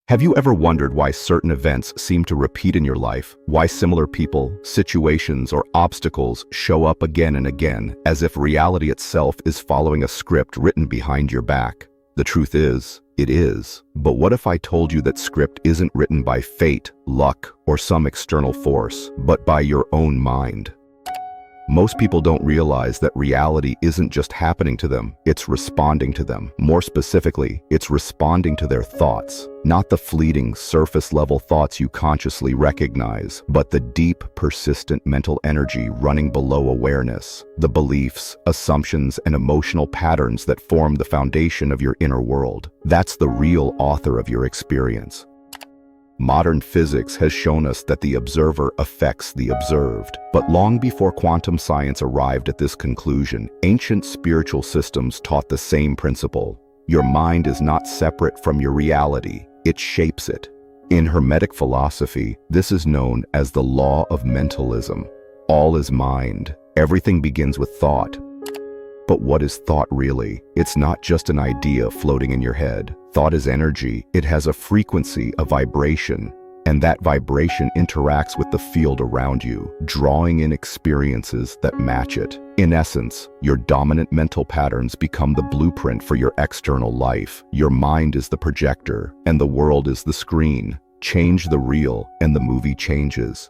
Have you ever wondered why certain events seem to repeat in your life, why similar people, situations, or obstacles show up again and again, as if reality itself is following a script written behind your back? The truth is, it is. But what if I told you that script isn't written by fate, luck, or some external force, but by your own mind? Most people don't realize that reality isn't just happening to them, it's responding to them. More specifically, it's responding to their thoughts. Not the fleeting, surface-level thoughts you consciously recognize, but the deep, persistent mental energy running below awareness. The beliefs, assumptions, and emotional patterns that form the foundation of your inner world. That's the real author of your experience. Modern physics has shown us that the observer affects the observed. But long before quantum science arrived at this conclusion, ancient spiritual systems taught the same principle. Your mind is not separate from your reality, it shapes it. In Hermetic philosophy, this is known as the law of mentalism. All is mind. Everything begins with thought. But what is thought really? It's not just an idea floating in your head. Thought is energy. It has a frequency, a vibration, and that vibration interacts with the field around you, drawing in experiences that match it. In essence, your dominant mental patterns become the blueprint for your external life. Your mind is the projector, and the world is the screen. Change the reel, and the movie changes.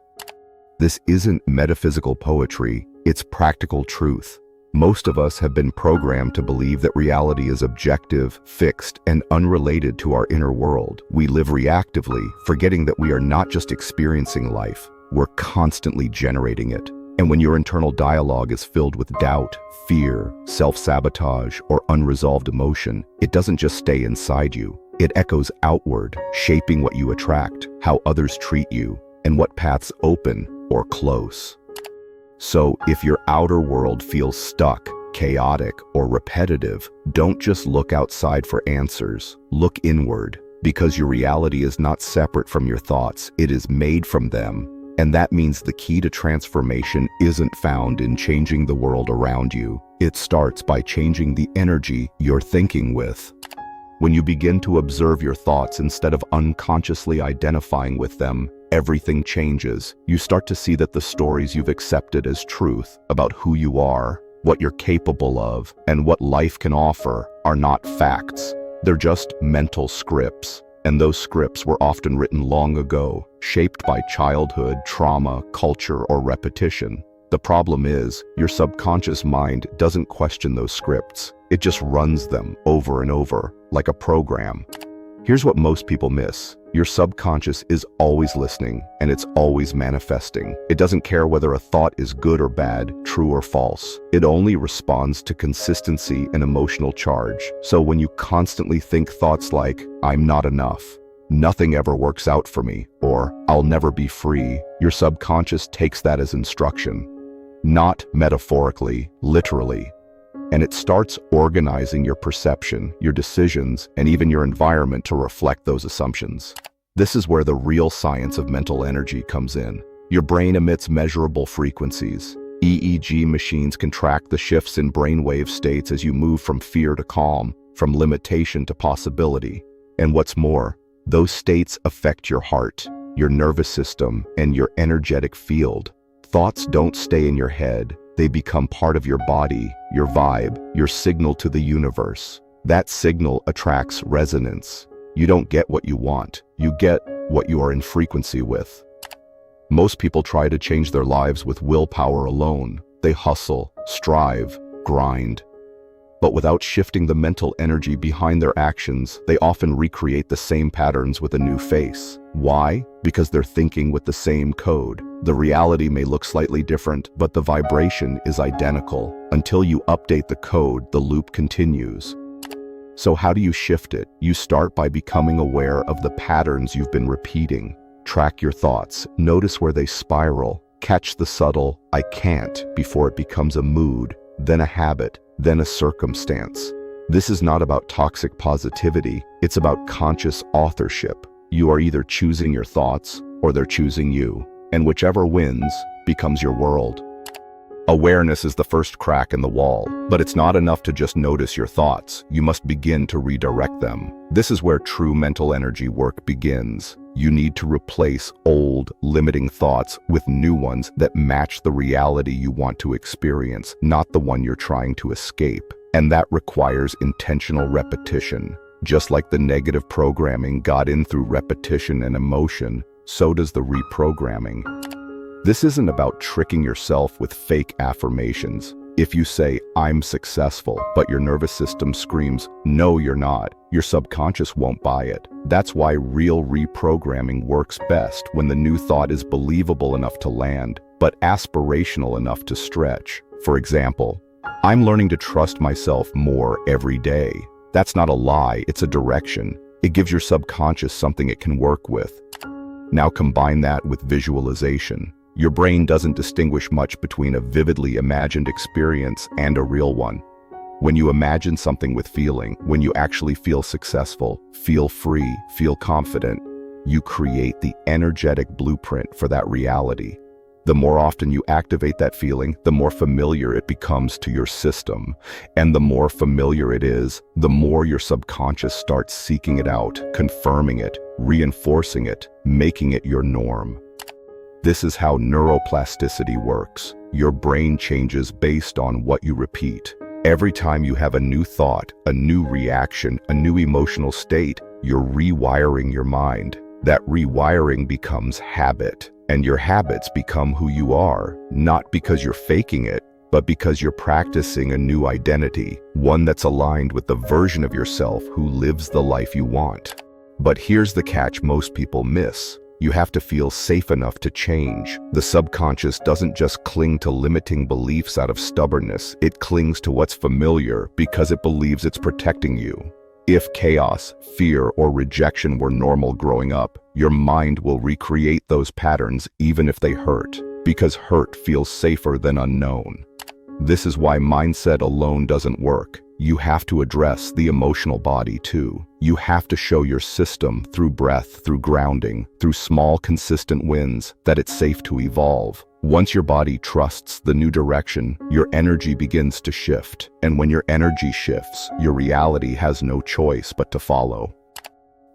This isn't metaphysical poetry, it's practical truth. Most of us have been programmed to believe that reality is objective, fixed, and unrelated to our inner world. We live reactively, forgetting that we are not just experiencing life, we're constantly generating it. And when your internal dialogue is filled with doubt, fear, self-sabotage, or unresolved emotion, it doesn't just stay inside you. It echoes outward, shaping what you attract, how others treat you, and what paths open or close. So, if your outer world feels stuck, chaotic, or repetitive, don't just look outside for answers. Look inward, because your reality is not separate from your thoughts, it is made from them. And that means the key to transformation isn't found in changing the world around you. It starts by changing the energy you're thinking with. When you begin to observe your thoughts instead of unconsciously identifying with them, everything changes. You start to see that the stories you've accepted as truth about who you are, what you're capable of, and what life can offer are not facts. They're just mental scripts. And those scripts were often written long ago, shaped by childhood, trauma, culture, or repetition. The problem is, your subconscious mind doesn't question those scripts. It just runs them over and over, like a program. Here's what most people miss. Your subconscious is always listening, and it's always manifesting. It doesn't care whether a thought is good or bad, true or false. It only responds to consistency and emotional charge. So when you constantly think thoughts like, "I'm not enough," "nothing ever works out for me," or "I'll never be free," your subconscious takes that as instruction. Not metaphorically, literally. And it starts organizing your perception, your decisions, and even your environment to reflect those assumptions. This is where the real science of mental energy comes in. Your brain emits measurable frequencies. EEG machines can track the shifts in brainwave states as you move from fear to calm, from limitation to possibility. And what's more, those states affect your heart, your nervous system, and your energetic field. Thoughts don't stay in your head. They become part of your body, your vibe, your signal to the universe. That signal attracts resonance. You don't get what you want. You get what you are in frequency with. Most people try to change their lives with willpower alone. They hustle, strive, grind. But without shifting the mental energy behind their actions, they often recreate the same patterns with a new face. Why? Because they're thinking with the same code. The reality may look slightly different, but the vibration is identical. Until you update the code, the loop continues. So how do you shift it? You start by becoming aware of the patterns you've been repeating. Track your thoughts, notice where they spiral, catch the subtle "I can't" before it becomes a mood, then a habit, then a circumstance. This is not about toxic positivity, it's about conscious authorship. You are either choosing your thoughts, or they're choosing you. And whichever wins, becomes your world. Awareness is the first crack in the wall, but it's not enough to just notice your thoughts. You must begin to redirect them. This is where true mental energy work begins. You need to replace old, limiting thoughts with new ones that match the reality you want to experience, not the one you're trying to escape. And that requires intentional repetition. Just like the negative programming got in through repetition and emotion, so does the reprogramming. This isn't about tricking yourself with fake affirmations. If you say, "I'm successful," but your nervous system screams, "No, you're not," your subconscious won't buy it. That's why real reprogramming works best when the new thought is believable enough to land, but aspirational enough to stretch. For example, "I'm learning to trust myself more every day." That's not a lie, it's a direction. It gives your subconscious something it can work with. Now combine that with visualization. Your brain doesn't distinguish much between a vividly imagined experience and a real one. When you imagine something with feeling, when you actually feel successful, feel free, feel confident, you create the energetic blueprint for that reality. The more often you activate that feeling, the more familiar it becomes to your system. And the more familiar it is, the more your subconscious starts seeking it out, confirming it, reinforcing it, making it your norm. This is how neuroplasticity works. Your brain changes based on what you repeat. Every time you have a new thought, a new reaction, a new emotional state, you're rewiring your mind. That rewiring becomes habit, and your habits become who you are, not because you're faking it, but because you're practicing a new identity, one that's aligned with the version of yourself who lives the life you want. But here's the catch most people miss. You have to feel safe enough to change. The subconscious doesn't just cling to limiting beliefs out of stubbornness, it clings to what's familiar because it believes it's protecting you. If chaos, fear, or rejection were normal growing up, your mind will recreate those patterns even if they hurt, because hurt feels safer than unknown. This is why mindset alone doesn't work. You have to address the emotional body too. You have to show your system through breath, through grounding, through small consistent wins that it's safe to evolve. Once your body trusts the new direction, your energy begins to shift. And when your energy shifts, your reality has no choice but to follow.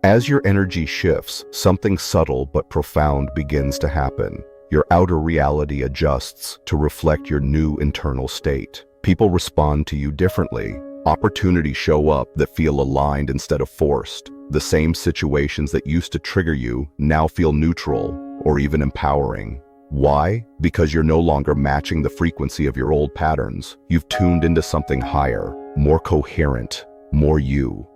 As your energy shifts, something subtle but profound begins to happen. Your outer reality adjusts to reflect your new internal state. People respond to you differently. Opportunities show up that feel aligned instead of forced. The same situations that used to trigger you now feel neutral or even empowering. Why? Because you're no longer matching the frequency of your old patterns. You've tuned into something higher, more coherent, more you.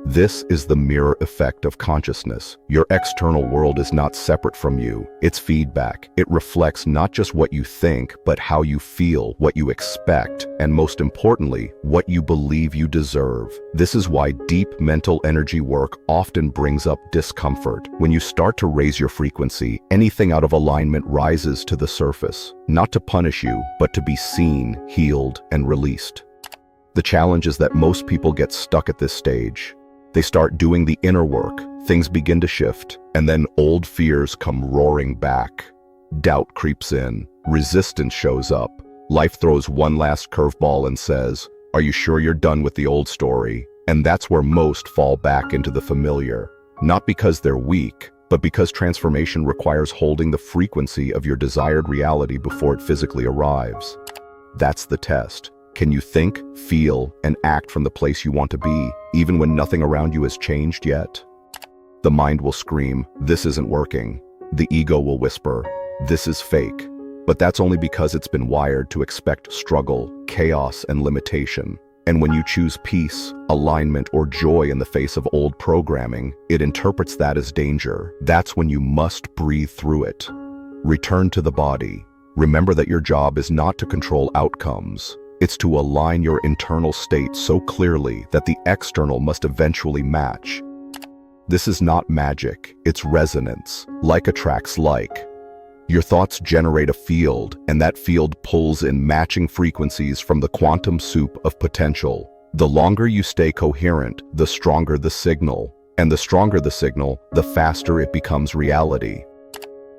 This is the mirror effect of consciousness. Your external world is not separate from you. It's feedback. It reflects not just what you think, but how you feel, what you expect, and most importantly, what you believe you deserve. This is why deep mental energy work often brings up discomfort. When you start to raise your frequency, anything out of alignment rises to the surface, not to punish you, but to be seen, healed, and released. The challenge is that most people get stuck at this stage. They start doing the inner work, things begin to shift, and then old fears come roaring back. Doubt creeps in, resistance shows up. Life throws one last curveball and says, "Are you sure you're done with the old story?" And that's where most fall back into the familiar. Not because they're weak, but because transformation requires holding the frequency of your desired reality before it physically arrives. That's the test. Can you think, feel, and act from the place you want to be, even when nothing around you has changed yet? The mind will scream, "This isn't working." The ego will whisper, "This is fake." But that's only because it's been wired to expect struggle, chaos, and limitation. And when you choose peace, alignment, or joy in the face of old programming, it interprets that as danger. That's when you must breathe through it. Return to the body. Remember that your job is not to control outcomes. It's to align your internal state so clearly that the external must eventually match. This is not magic, it's resonance. Like attracts like. Your thoughts generate a field, and that field pulls in matching frequencies from the quantum soup of potential. The longer you stay coherent, the stronger the signal. And the stronger the signal, the faster it becomes reality.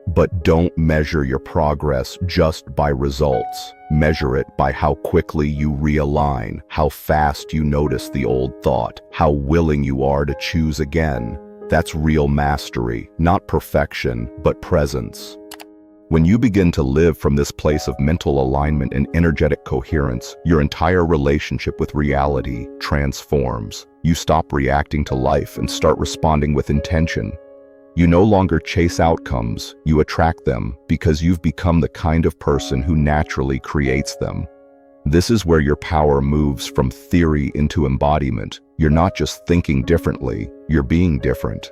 But don't measure your progress just by results. Measure it by how quickly you realign, how fast you notice the old thought, how willing you are to choose again. That's real mastery, not perfection, but presence. When you begin to live from this place of mental alignment and energetic coherence, your entire relationship with reality transforms. You stop reacting to life and start responding with intention. You no longer chase outcomes, you attract them because you've become the kind of person who naturally creates them. This is where your power moves from theory into embodiment. You're not just thinking differently, you're being different.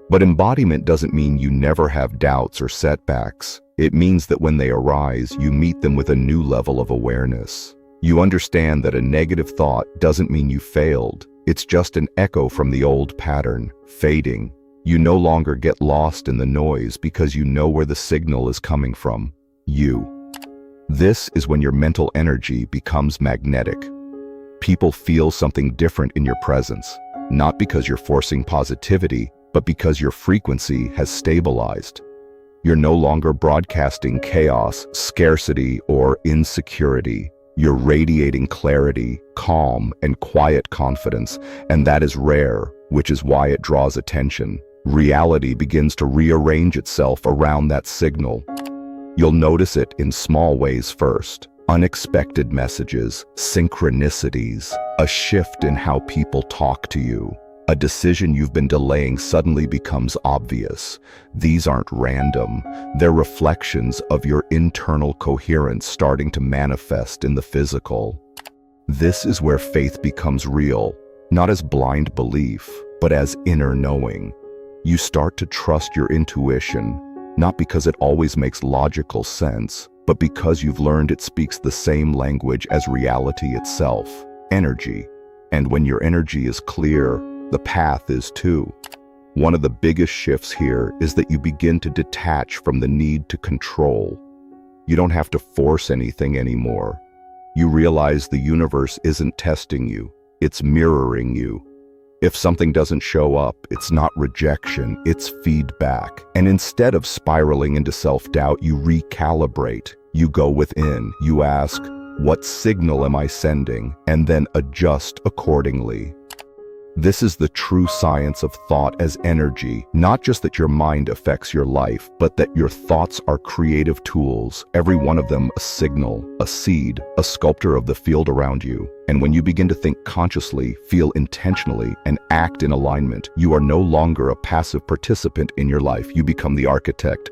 But embodiment doesn't mean you never have doubts or setbacks. It means that when they arise, you meet them with a new level of awareness. You understand that a negative thought doesn't mean you failed. It's just an echo from the old pattern, fading. You no longer get lost in the noise because you know where the signal is coming from. You. This is when your mental energy becomes magnetic. People feel something different in your presence, not because you're forcing positivity, but because your frequency has stabilized. You're no longer broadcasting chaos, scarcity, or insecurity. You're radiating clarity, calm, and quiet confidence, and that is rare, which is why it draws attention. Reality begins to rearrange itself around that signal. You'll notice it in small ways first. Unexpected messages, synchronicities, a shift in how people talk to you. A decision you've been delaying suddenly becomes obvious. These aren't random. They're reflections of your internal coherence starting to manifest in the physical. This is where faith becomes real, not as blind belief, but as inner knowing. You start to trust your intuition, not because it always makes logical sense, but because you've learned it speaks the same language as reality itself, energy. And when your energy is clear, the path is too. One of the biggest shifts here is that you begin to detach from the need to control. You don't have to force anything anymore. You realize the universe isn't testing you, it's mirroring you. If something doesn't show up, it's not rejection, it's feedback. And instead of spiraling into self-doubt, you recalibrate. You go within, you ask, what signal am I sending? And then adjust accordingly. This is the true science of thought as energy, not just that your mind affects your life, but that your thoughts are creative tools, every one of them a signal, a seed, a sculptor of the field around you. And when you begin to think consciously, feel intentionally, and act in alignment, you are no longer a passive participant in your life, you become the architect.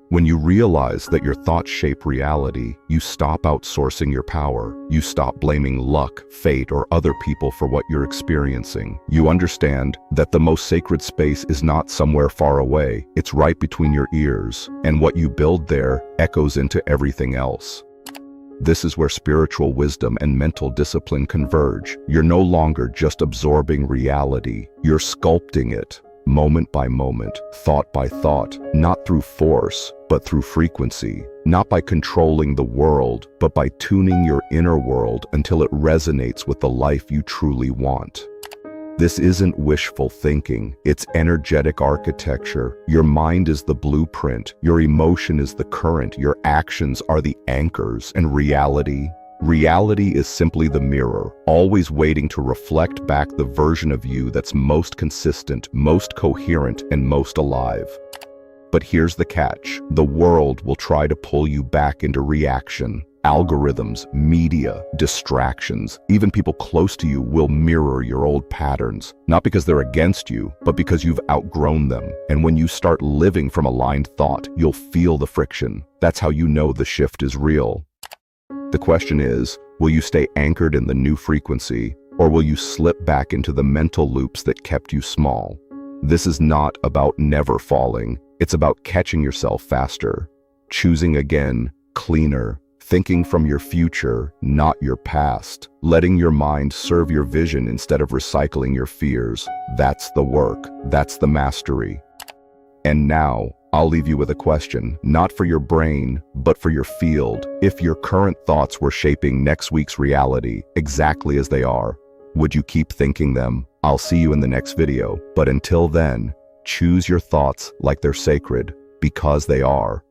When you realize that your thoughts shape reality, you stop outsourcing your power. You stop blaming luck, fate, or other people for what you're experiencing. You understand that the most sacred space is not somewhere far away, it's right between your ears, and what you build there echoes into everything else. This is where spiritual wisdom and mental discipline converge. You're no longer just absorbing reality, you're sculpting it. Moment by moment, thought by thought, not through force, but through frequency, not by controlling the world, but by tuning your inner world until it resonates with the life you truly want. This isn't wishful thinking, it's energetic architecture. Your mind is the blueprint, your emotion is the current, your actions are the anchors, and reality is simply the mirror, always waiting to reflect back the version of you that's most consistent, most coherent, and most alive. But here's the catch. The world will try to pull you back into reaction. Algorithms, media, distractions, even people close to you will mirror your old patterns, not because they're against you, but because you've outgrown them. And when you start living from aligned thought, you'll feel the friction. That's how you know the shift is real. The question is, will you stay anchored in the new frequency, or will you slip back into the mental loops that kept you small? This is not about never falling, it's about catching yourself faster, choosing again, cleaner, thinking from your future, not your past, letting your mind serve your vision instead of recycling your fears. That's the work, that's the mastery. And now, I'll leave you with a question, not for your brain, but for your field. If your current thoughts were shaping next week's reality exactly as they are, would you keep thinking them? I'll see you in the next video, but until then, choose your thoughts like they're sacred, because they are.